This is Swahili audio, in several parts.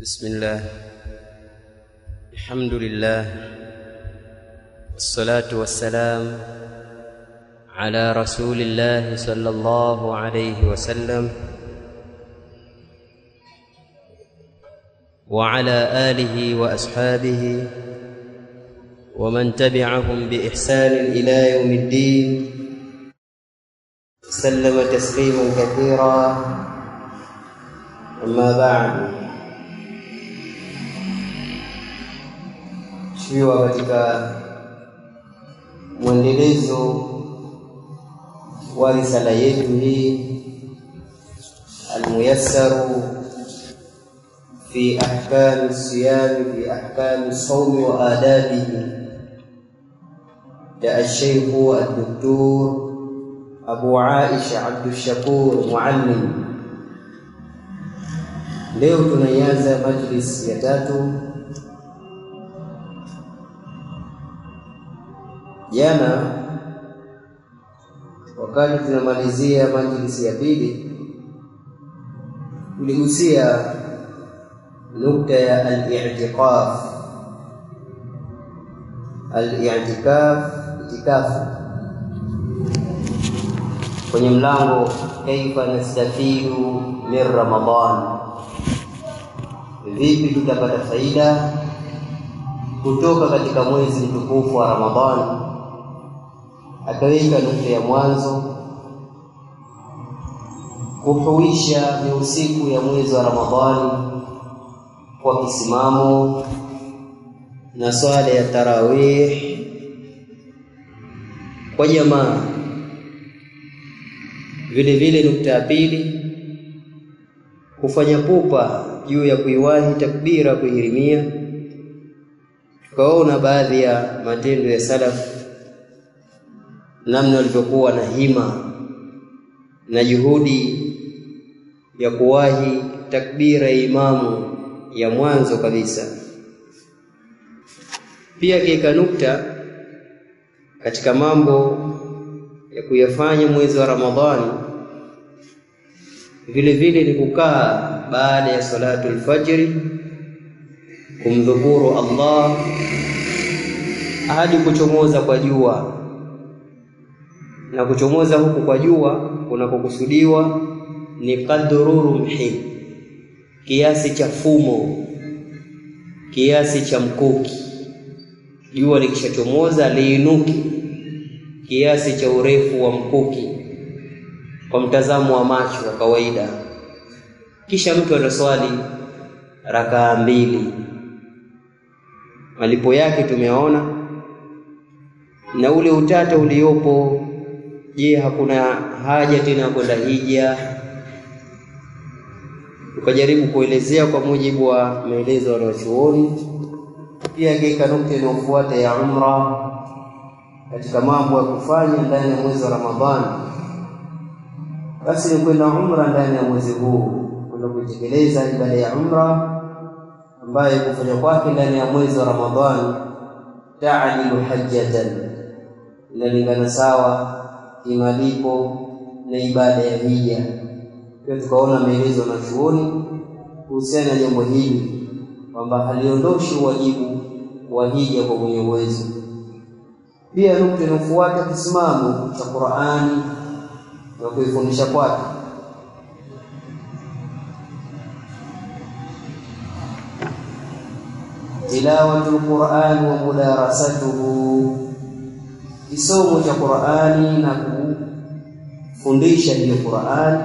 بسم الله الحمد لله والصلاة والسلام على رسول الله صلى الله عليه وسلم وعلى آله وأصحابه ومن تبعهم بإحسان إلى يوم الدين سلم تسليما كثيرا. أما بعد، tukiwa katika mwendelezo wa risala yetu hii al-muyassaru fi ahkam as-siyam fi ahkam as-sawm wa adabihi ya al-shaykh al-doktor Abu Aisha Abdul Shakur Muallim. Leo tunaanza majlis ya tatu. Jana wakati tunamalizia majlisi ya pili tuligusia nukta ya itikafu kwenye mlango kaifa nastafidu min Ramadhan, vipi tutapata faida kutoka katika mwezi mtukufu wa Ramadhani. Akaweka nukta ya mwanzo kuhuisha ni usiku ya mwezi wa Ramadhani kwa kisimamo na swala ya tarawih kwa jamaa. Vile vile nukta ya pili kufanya pupa juu ya kuiwahi takbira kuhirimia. Tukaona baadhi ya matendo ya salaf, namna walivyokuwa na hima na juhudi ya kuwahi takbira ya imamu ya mwanzo kabisa. Pia kika nukta katika mambo ya kuyafanya mwezi wa Ramadhani vile vile ni kukaa baada ya salatul fajri kumdhukuru Allah hadi kuchomoza kwa jua. Na kuchomoza huku kwa jua kunakokusudiwa ni qadru rumhi, kiasi cha fumo, kiasi cha mkuki. Jua likishachomoza liinuki kiasi cha urefu wa mkuki kwa mtazamo wa macho wa kawaida. Kisha mtu anaswali rakaa 2. Malipo yake tumeona, na ule utata uliopo, je, hakuna haja tena kwenda hija? Tukajaribu kuelezea kwa mujibu wa maelezo ya wanachuoni. Pia kika nukta inayofuata ya umra katika mambo ya kufanya ndani ya mwezi wa Ramadhani. Basi ni kwenda umra ndani ya mwezi huu, kwenda kutekeleza ibada ya umra ambayo kufanya kwake ndani ya mwezi wa Ramadhani ta'dilu hajjatan, inalingana sawa kimalipo na ibada ya hija. Pia tukaona maelezo na chuoni kuhusiana na jambo hili kwamba haliondoshi wajibu wa hija kwa mwenye uwezo. Pia nukta inayofuata kisimamo cha Qur'ani na kuifundisha kwake. Tilawatul Qur'an wa mudarasatuhu, kisomo cha Qur'ani na kufundisha hiyo Qur'ani.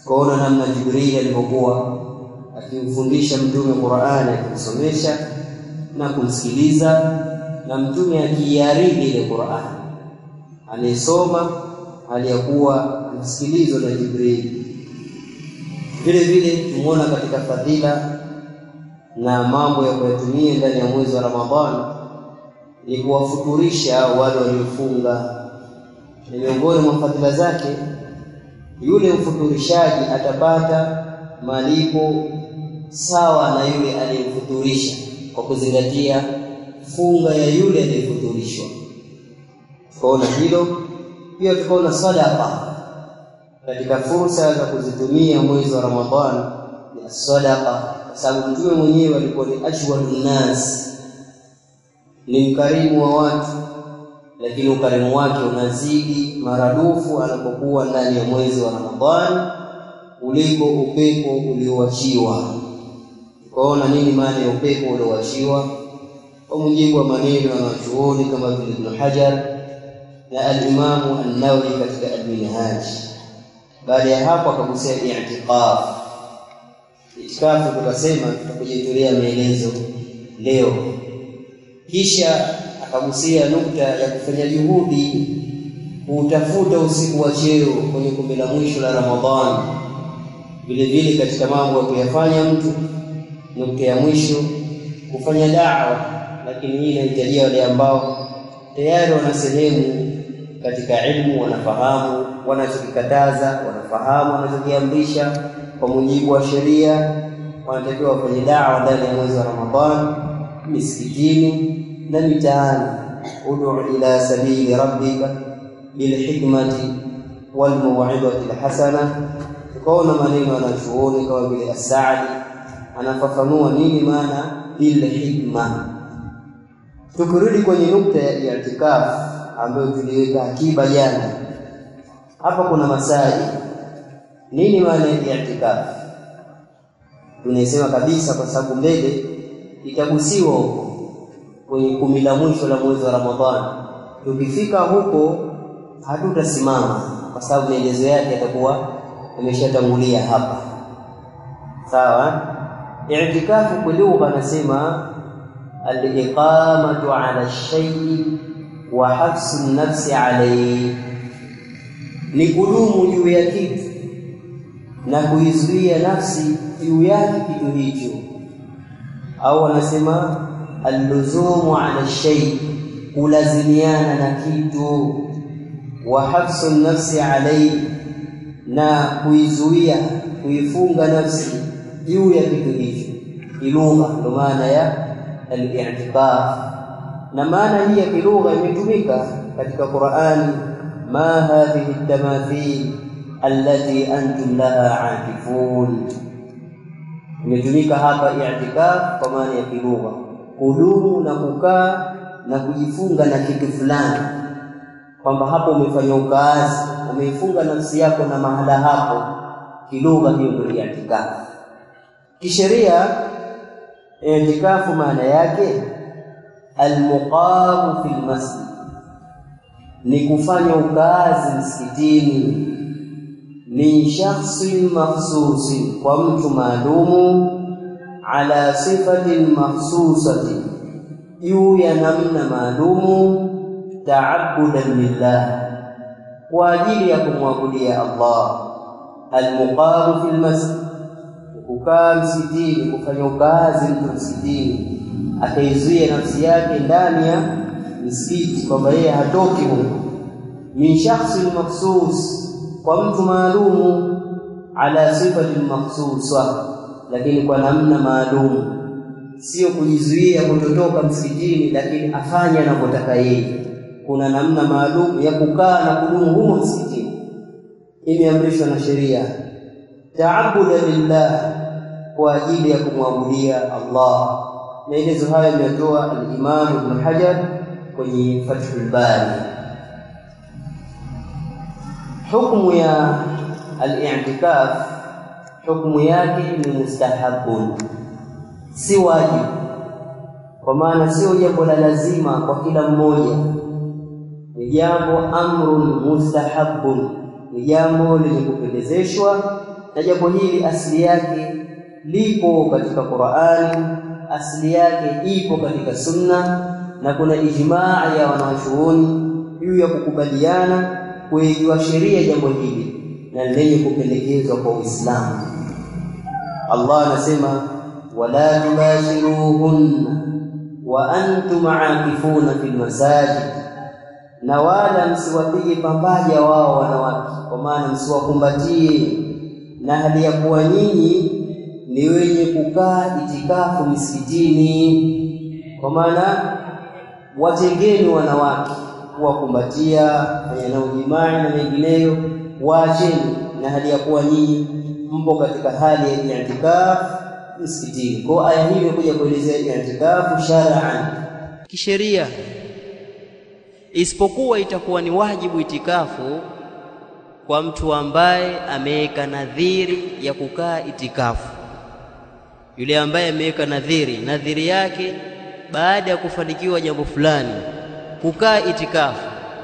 Tukaona namna Jibril alipokuwa akimfundisha mtume Qur'ani, akimsomesha na kumsikiliza, na mtume akiiaridi ile Qur'ani, anasoma hali ya kuwa msikilizo na Jibril. Vile vile tumeona katika fadhila na mambo ya kuyatumia ndani ya mwezi wa Ramadhani ni kuwafuturisha wale waliofunga. Ni miongoni mwa fadhila zake, yule mfuturishaji atapata malipo sawa na yule aliyemfuturisha kwa kuzingatia funga ya yule aliyefuturishwa. Tukaona hilo. Pia tukaona sadaqa katika fursa za kuzitumia mwezi wa Ramadhani ni sadaqa, kwa sababu mtume mwenyewe alikuwa ni ajwadun nas, ni mkarimu wa watu, lakini ukarimu wake unazidi maradufu anapokuwa ndani ya mwezi wa Ramadhani kuliko upepo ulioachiwa. Ukaona nini maana ya upepo ulioachiwa? Kwa mujibu wa maneno ya wanachuoni kama vile Ibn Hajar na al-Imam an-Nawawi katika al-Minhaj. Baada ya hapo akagusia i'tikaf. I'tikaf tukasema tutakujitolea maelezo leo. Kisha akagusia nukta ya kufanya juhudi kutafuta usiku wa cheo kwenye 10 la mwisho la Ramadhani. Vile vile katika mambo ya kuyafanya mtu, nukta ya mwisho kufanya da'wa, lakini hii inahitajia wale ambao tayari wana sehemu katika ilmu, wanafahamu wanachokikataza, wanafahamu wanachokiamrisha kwa mujibu wa sheria, wanatakiwa wafanye da'wa ndani ya mwezi wa Ramadhani, misikitini na mitaani. Ud'u ila sabili rabbika bil hikmati wal maw'izati al hasana. Tukaona maneno yanachuoni kama vile As-Sa'di anafafanua nini maana bil hikma. Tukirudi kwenye nukta ya i'tikaf ambayo tuliweka akiba jana, hapa kuna masali. Nini maana ya i'tikaf? Tunasema kabisa kwa sababu mbele itagusiwa huko kwenye 10 la mwisho la mwezi wa Ramadhani. Tukifika huko hatutasimama kwa sababu maelezo yake yatakuwa yameshatangulia hapa. Sawa? I'tikafu kwa lugha nasema al-iqamatu 'ala ash-shay'i wa hafsu an-nafsi 'alayhi, ni kudumu juu ya kitu na kuizuia nafsi juu yake kitu hicho. Au wanasema al-luzumu 'ala ash-shay', kulazimiana na kitu, wa hafsu an-nafsi 'alayhi, na kuizuia kuifunga nafsi juu ya kitu hicho. Kilugha ndo maana ya al-i'tikaf, na maana hii ya kilugha imetumika katika Qur'ani, ma hadhihi at-tamathil allati antum laha 'akifun. Imetumika hapa i'tikaf kwa maana ya kilugha, kudumu na kukaa na kujifunga na kitu fulani, kwamba hapo umefanya ukaazi, umeifunga nafsi yako na mahala hapo. Kilugha hiyo ndio i'tikaf. Kisheria i'tikafu maana yake al-muqam fil masjid, ni kufanya ukaazi msikitini, min shakhsin makhsusin, kwa mtu maalumu, ala sifatin makhsusatin, juu ya namna maalumu, ta'abbudan lillah, kwa ajili ya kumwabudia Allah. Al-muqam fil masjid, kukaa msikitini, kufanya ukaazi mtu msikitini, akaizuia nafsi yake ndani ya msikiti kwamba yeye hatoki huko. Min shakhsin makhsus, kwa mtu maalumu, ala sifatin makhsusa, lakini kwa namna maalumu, sio kujizuia kutotoka msikitini, lakini afanye anapotaka yeye. Kuna namna maalum ya kukaa na kudumu humo msikitini, imeamrishwa na sheria. Ta'abbuda lillah, kwa ajili ya kumwabudia Allah. Maelezo haya yametoa al-Imam Ibn Hajar kwenye Fathul Bari. Hukumu ya al-i'tikaf, hukumu yake ni mustahabun, si wajibu, kwa maana sio jambo la lazima kwa kila mmoja. Ni jambo amrun mustahabun, ni jambo lenye kupendezeshwa, na jambo hili asili yake lipo katika Qur'ani, asili yake ipo katika Sunna, na kuna ijmaa ya wanawachuoni juu ya kukubaliana kuijua sheria jambo hili na lenye kupendekezwa kwa Uislamu. Allah anasema wala tubashiruhunna wa antum aakifuna fil masajid, na wala msiwapige pambaja wao wanawake, kwa maana msiwakumbatie na hali ya kuwa nyinyi ni wenye kukaa itikafu misikitini, kwa maana watengeni wanawake kuwakumbatia, fanya nao jimaa na mengineyo, waacheni na hali ya kuwa nyinyi mpo katika hali ya i'tikaf msikitini. Kwa aya hii imekuja kuelezea i'tikaf shar'an, kisheria, isipokuwa itakuwa ni wajibu itikafu kwa mtu ambaye ameweka nadhiri ya kukaa itikafu. Yule ambaye ameweka nadhiri yake baada ya kufanikiwa jambo fulani kukaa itikafu,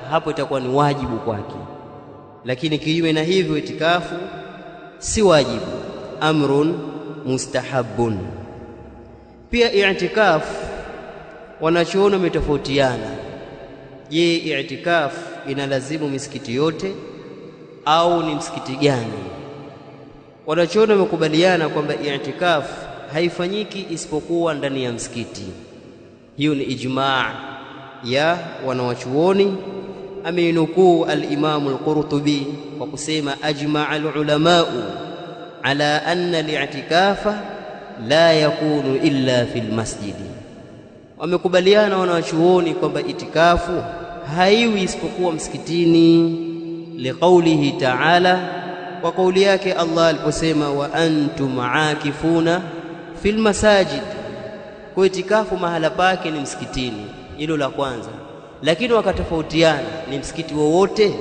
hapo itakuwa ni wajibu kwake. Lakini kinyume na hivyo itikafu si wajibu, amrun mustahabun. Pia i'tikafu wanachoona umetofautiana. Je, i'tikafu inalazimu misikiti yote au ni msikiti gani? Wanachoona wamekubaliana kwamba i'tikafu haifanyiki isipokuwa ndani ya msikiti. Hiyo ni ijmaa ya wanawachuoni. Ameinukuu al-Imam al-Qurtubi kwa kusema ajma'a al-ulama'u ala anna al-i'tikafa la yakunu illa fil masjidi. Wamekubaliana wanawachuoni kwamba itikafu haiwi isipokuwa msikitini, liqaulihi ta'ala, wa kauli yake Allah aliposema wa antum aakifuna fil masajid. Kwa itikafu mahala pake ni msikitini, hilo la kwanza. Lakini wakatofautiana ni msikiti wowote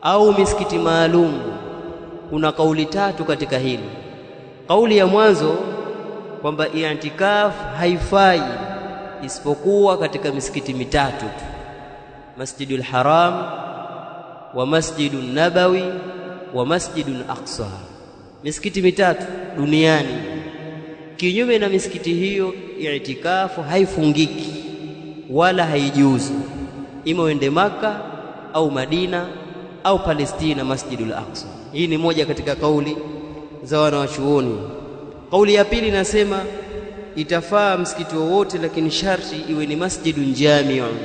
au misikiti maalum. Kuna kauli tatu katika hili. Kauli ya mwanzo kwamba i'tikaf haifai isipokuwa katika misikiti mitatu tu: Masjidul Haram wa Masjidun Nabawi wa Masjidul Aqsa. Misikiti mitatu duniani. Kinyume na misikiti hiyo i'tikafu haifungiki wala haijuzu, ima uende Maka au Madina au Palestina, Masjidul Aqsa. Hii ni moja katika kauli za wanawachuoni. Kauli ya pili nasema itafaa msikiti wowote, lakini sharti iwe ni masjidun jami'un,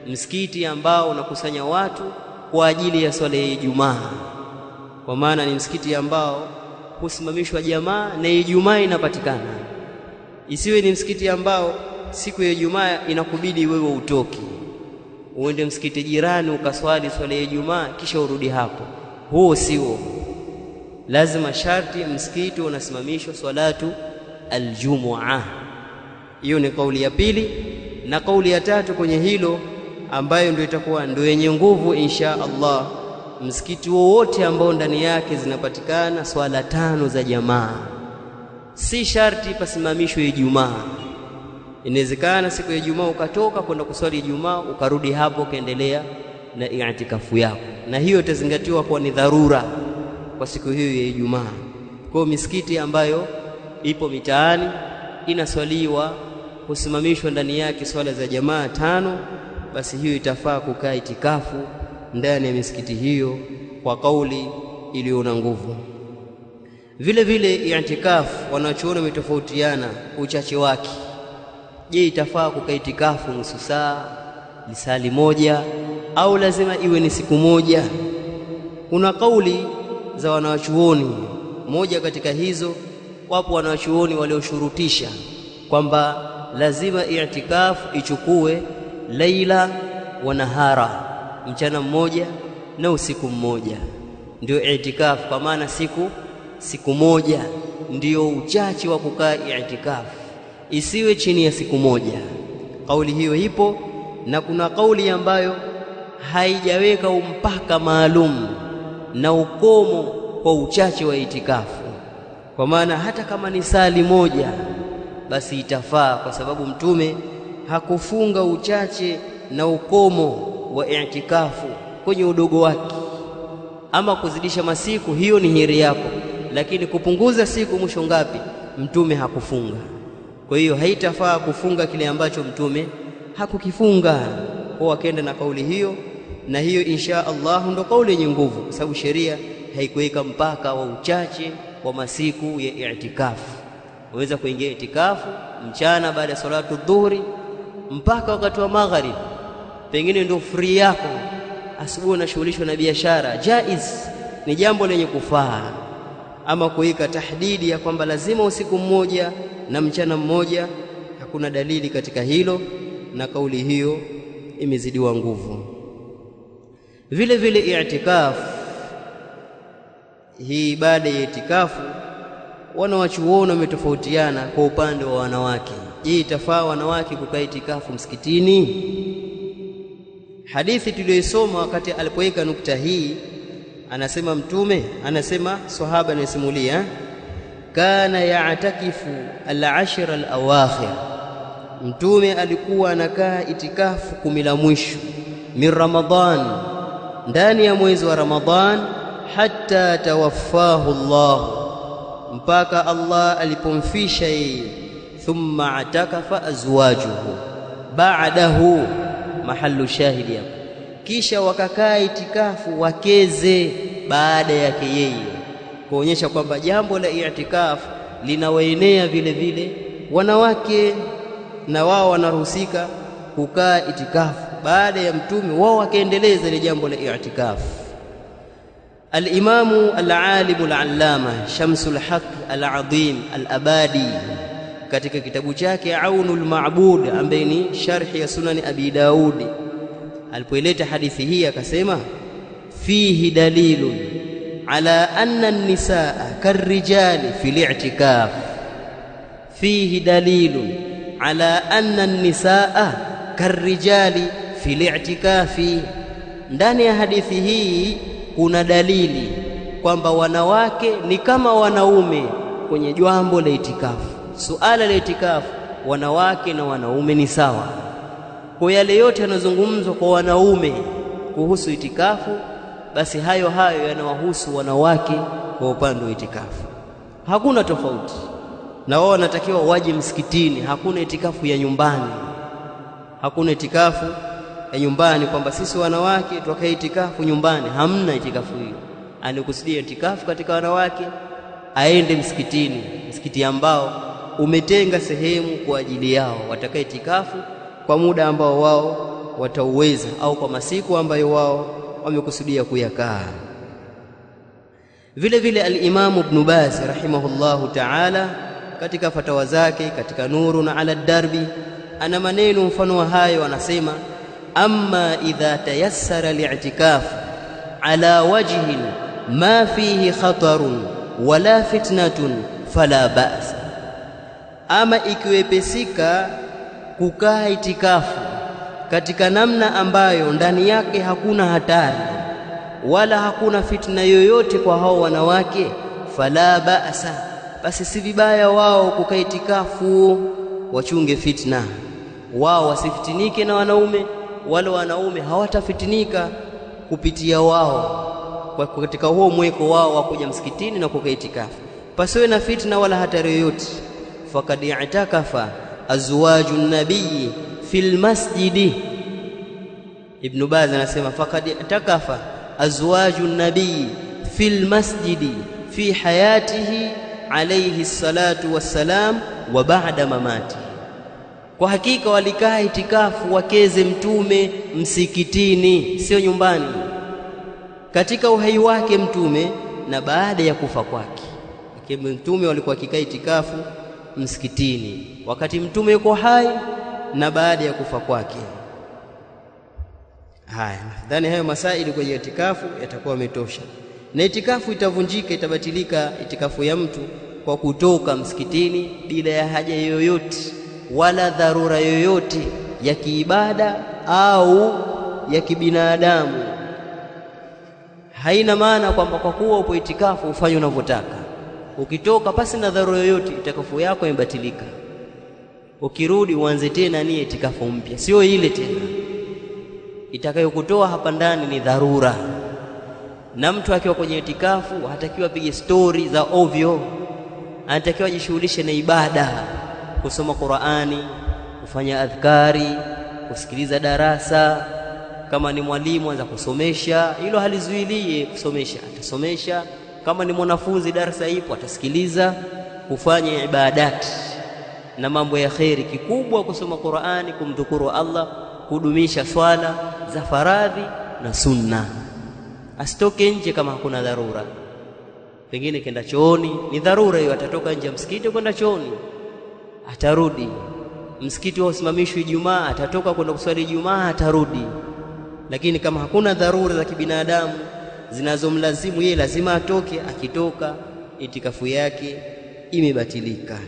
msikiti ambao unakusanya watu kwa ajili ya swala ya Ijumaa. Kwa maana ni msikiti ambao husimamishwa jamaa na Ijumaa inapatikana. Isiwe ni msikiti ambao siku ya Ijumaa inakubidi wewe utoki uende msikiti jirani ukaswali swala ya Ijumaa kisha urudi hapo. Huo sio. Lazima sharti msikiti unasimamishwa salatu aljumua. Hiyo ni kauli ya pili. Na kauli ya tatu kwenye hilo, ambayo ndio itakuwa ndio yenye nguvu insha Allah, msikiti wowote ambao ndani yake zinapatikana swala 5 za jamaa, si sharti pasimamishwe Ijumaa. Inawezekana siku ya Ijumaa ukatoka kwenda kuswali Ijumaa ukarudi hapo kaendelea na i'tikafu yako, na hiyo itazingatiwa kwa ni dharura kwa siku hiyo ya Ijumaa. Kwa misikiti ambayo ipo mitaani inaswaliwa kusimamishwa ndani yake swala za jamaa 5, basi hiyo itafaa kukaa itikafu ndani ya misikiti hiyo kwa kauli iliyo na nguvu. Vile vile i'tikafu wanachoona umetofautiana uchache wake. Je, itafaa kukaa itikafu nusu saa, lisali moja, au lazima iwe ni siku moja? Kuna kauli za wanawachuoni. Moja katika hizo, wapo wanawachuoni walioshurutisha kwamba lazima i'tikafu ichukue laila wa nahara, mchana mmoja na usiku mmoja, ndio i'tikafu. Kwa maana siku moja ndio uchache wa kukaa i'tikafu, isiwe chini ya siku moja. Kauli hiyo ipo, na kuna kauli ambayo haijaweka mpaka maalum na ukomo kwa uchache wa itikafu. Kwa maana hata kama ni sali moja basi itafaa, kwa sababu Mtume hakufunga uchache na ukomo wa i'tikafu kwenye udogo wake. Ama kuzidisha masiku, hiyo ni heri yako, lakini kupunguza siku mwisho ngapi, Mtume hakufunga. Kwa hiyo haitafaa kufunga kile ambacho Mtume hakukifunga. Kwa wakaenda na kauli hiyo, na hiyo insha Allah ndo kauli yenye nguvu, kwa sababu sheria haikuweka mpaka wa uchache wa masiku ya i'tikafu. Unaweza kuingia i'tikafu mchana baada ya salatu dhuhuri mpaka wakati wa maghrib, pengine ndio free yako, asubuhi unashughulishwa na biashara, jaiz, ni jambo lenye kufaa. Ama kuweka tahdidi ya kwamba lazima usiku mmoja na mchana mmoja, hakuna dalili katika hilo, na kauli hiyo imezidiwa nguvu. Vile vile i'tikaf hii ibada ya itikafu wanawachuoni wametofautiana kwa upande wa wanawake. Je, itafaa wanawake kukaa itikafu msikitini? Hadithi tuliyosoma wakati alipoweka nukta hii, anasema mtume, anasema sahaba anasimulia, kana ya'takifu al-ashra al-awakhir, mtume alikuwa anakaa itikafu 10 la mwisho min Ramadhan, ndani ya mwezi wa Ramadhan, hatta tawaffahu Allah, mpaka Allah alipomfisha yeye. Thumma atakafa azwajuhu ba'dahu, mahallu shahidi hapo, kisha wakakaa itikafu wakeze baada yake yeye, kuonyesha kwamba jambo la i'tikafu linawaenea vile vile wanawake, na wao wanaruhusika kukaa itikafu baada ya mtume, wao wakaendeleza ile jambo la i'tikafu. Al-Imamu al-Alimu al-Allama Shamsul Haq al-Azim al-Abadi katika kitabu chake Aunul Ma'bud, ambaye ni sharhi ya Sunan Abi Daud, alipoileta hadithi hii akasema, fihi dalilun ala anna an-nisaa karrijali fil i'tikaf, fihi dalilun ala anna an-nisaa karrijali fil i'tikafi, ndani ya hadithi hii kuna dalili kwamba wanawake ni kama wanaume kwenye jambo la itikafu. Suala la itikafu, wanawake na wanaume ni sawa. Kwa yale yote yanazungumzwa kwa wanaume kuhusu itikafu, basi hayo hayo yanawahusu wanawake kwa upande wa itikafu. Hakuna tofauti, na wao wanatakiwa waje msikitini. Hakuna itikafu ya nyumbani, hakuna itikafu ya nyumbani kwamba sisi wanawake tukae itikafu nyumbani. Hamna itikafu hiyo. Anakusudia itikafu katika wanawake aende msikitini, msikiti ambao umetenga sehemu kwa ajili yao, watakae itikafu kwa muda ambao wao watauweza, au kwa masiku ambayo wao wamekusudia kuyakaa. Vile vile al-Imam Ibn Baz rahimahullahu ta'ala katika fatawa zake katika Nurun ala Darbi ana maneno mfano wa hayo, anasema, amma idha tayassara li'tikaf ala wajhin ma fihi khatarun wala fitnatun fala ba's, ama ikiwepesika kukaa itikafu katika namna ambayo ndani yake hakuna hatari wala hakuna fitna yoyote kwa hao wanawake, fala ba'sa, basi si vibaya wao kukaa itikafu, wachunge fitna, wao wasifitinike na wanaume, wala wanaume hawatafitinika kupitia wao kwa katika huo mweko wao wa kuja msikitini na kukaa itikafu, pasiwe na fitna wala hatari yoyote. Faqad i'takafa azwajun nabiy fil masjidi, Ibn Baz anasema faqad i'takafa azwajun nabiy fil masjidi fi hayatihi alayhi salatu wassalam wa ba'da mamati, kwa hakika walikaa itikafu wakeze mtume msikitini, sio nyumbani, katika uhai wake mtume na baada ya kufa kwake. Mtume walikuwa kikaa itikafu msikitini wakati mtume yuko hai na baada ya kufa kwake. Haya, nadhani hayo masaili kwenye itikafu yatakuwa yametosha. Na itikafu itavunjika, itabatilika itikafu ya mtu kwa kutoka msikitini bila ya haja yoyote wala dharura yoyote ya kiibada au ya kibinadamu. Haina maana kwamba kwa kuwa upo itikafu ufanye unavyotaka. Ukitoka pasi na dharura yoyote, itikafu yako imebatilika. Ukirudi uanze tena ni itikafu mpya, sio ile tena. Itakayokutoa hapa ndani ni dharura. Na mtu akiwa kwenye itikafu hatakiwa pige story za ovyo, anatakiwa jishughulishe na ibada, kusoma Qur'ani, kufanya adhkari, kusikiliza darasa. Kama ni mwalimu anza kusomesha, hilo halizuilie kusomesha, atasomesha. Kama ni mwanafunzi darasa ipo atasikiliza, kufanya ibadati na mambo ya khairi, kikubwa kusoma Qur'ani, kumdhukuru Allah, kudumisha swala za faradhi na sunna. Asitoke nje kama hakuna dharura. Pengine kenda chooni, ni dharura hiyo, atatoka nje ya msikiti kwenda chooni, atarudi. Msikiti wa usimamishwe Ijumaa, atatoka kwenda kuswali Ijumaa, atarudi. Lakini kama hakuna dharura za kibinadamu zinazomlazimu yeye lazima atoke, akitoka itikafu yake imebatilika.